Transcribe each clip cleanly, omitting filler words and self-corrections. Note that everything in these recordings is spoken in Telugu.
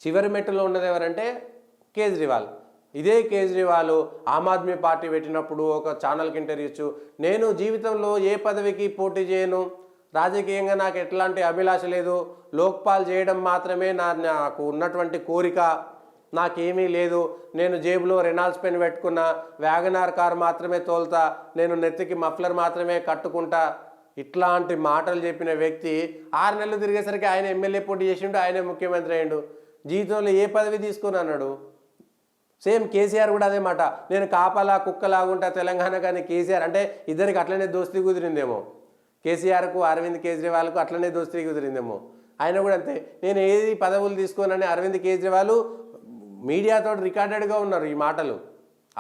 చివరి మెట్టులో ఉన్నది ఎవరంటే కేజ్రీవాల్. ఇదే కేజ్రీవాల్ ఆమ్ ఆద్మీ పార్టీ పెట్టినప్పుడు ఒక ఛానల్కి ఇంటర్వ్యూ ఇచ్చు, నేను జీవితంలో ఏ పదవికి పోటీ చేయను, రాజకీయంగా నాకు ఎట్లాంటి అభిలాష లేదు, లోక్పాల్ చేయడం మాత్రమే నాకు ఉన్నటువంటి కోరిక, నాకేమీ లేదు, నేను జేబులో రెనాల్డ్స్ పెన్ పెట్టుకున్న, వ్యాగనార్ కారు మాత్రమే తోలుతా, నేను నెత్తికి మఫ్లర్ మాత్రమే కట్టుకుంటా, ఇట్లాంటి మాటలు చెప్పిన వ్యక్తి 6 నెలలు తిరిగేసరికి ఆయన ఎమ్మెల్యే పోటీ చేసిండు, ఆయనే ముఖ్యమంత్రి అయ్యిండు. జీవితంలో ఏ పదవి తీసుకుని అన్నాడు. సేమ్ కేసీఆర్ కూడా అదే మాట, నేను కాపలా కుక్కలాగుంటా తెలంగాణ, కానీ కేసీఆర్ అంటే ఇద్దరికి అట్లనే దోస్తీ కుదిరిందేమో, కేసీఆర్కు అరవింద్ కేజ్రీవాల్కు అట్లనే దోస్తీ కుదిరిందేమో. ఆయన కూడా అంతే, నేను ఏది పదవులు తీసుకోనని అరవింద్ కేజ్రీవాల్ మీడియాతో రికార్డెడ్గా ఉన్నారు ఈ మాటలు,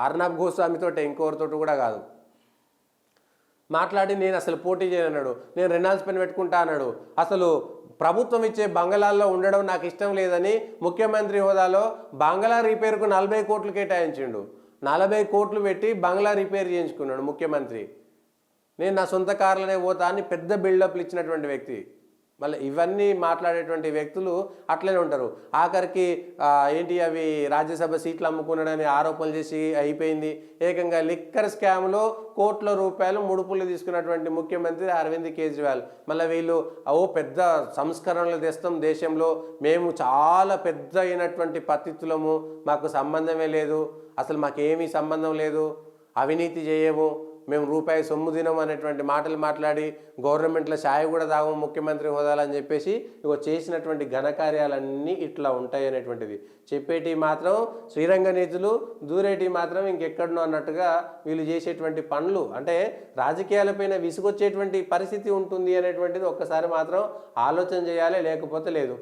అర్నబ్ గోస్వామితో ఇంకోరితో కూడా కాదు. మాట్లాడి నేను అసలు పోటీ చేయనన్నాడు, నేను రెనాల్డ్స్ పెన్ పెట్టుకుంటా అన్నాడు, అసలు ప్రభుత్వం ఇచ్చే బంగళాల్లో ఉండడం నాకు ఇష్టం లేదని ముఖ్యమంత్రి హోదాలో బంగళా రిపేర్కు 40 కోట్లు కేటాయించిండు. 40 కోట్లు పెట్టి బంగ్లా రిపేర్ చేయించుకున్నాడు ముఖ్యమంత్రి. నేను నా సొంత కార్లనే పోతా అని పెద్ద బిల్డప్లు ఇచ్చినటువంటి వ్యక్తి. మళ్ళీ ఇవన్నీ మాట్లాడేటువంటి వ్యక్తులు అట్లనే ఉంటారు. ఆఖరికి ఏంటి అవి రాజ్యసభ సీట్లు అమ్ముకున్నాడని ఆరోపణలు చేసి అయిపోయింది. ఏకంగా లిక్కర్ స్కామ్లో కోట్ల రూపాయలు ముడుపులు తీసుకున్నటువంటి ముఖ్యమంత్రి అరవింద్ కేజ్రీవాల్. మళ్ళీ వీళ్ళు పెద్ద సంస్కరణలు తెస్తాం దేశంలో, మేము చాలా పెద్ద అయినటువంటి పతితులము, మాకు సంబంధమే లేదు, అసలు మాకేమీ సంబంధం లేదు, అవినీతి చేయము, మేము రూపాయి సొమ్ము తినము అనేటువంటి మాటలు మాట్లాడి గవర్నమెంట్లో ఛాయ్ కూడా తాగము ముఖ్యమంత్రి హోదాలు అని చెప్పేసి చేసినటువంటి ఘనకార్యాలన్నీ ఇట్లా ఉంటాయి అనేటువంటిది. చెప్పేటి మాత్రం శ్రీరంగ నీతులు, దూరేటి మాత్రం ఇంకెక్కడనో అన్నట్టుగా వీళ్ళు చేసేటువంటి పనులు అంటే రాజకీయాలపైన విసుగొచ్చేటువంటి పరిస్థితి ఉంటుంది అనేటువంటిది ఒక్కసారి మాత్రం ఆలోచన చేయాలి, లేకపోతే లేదు.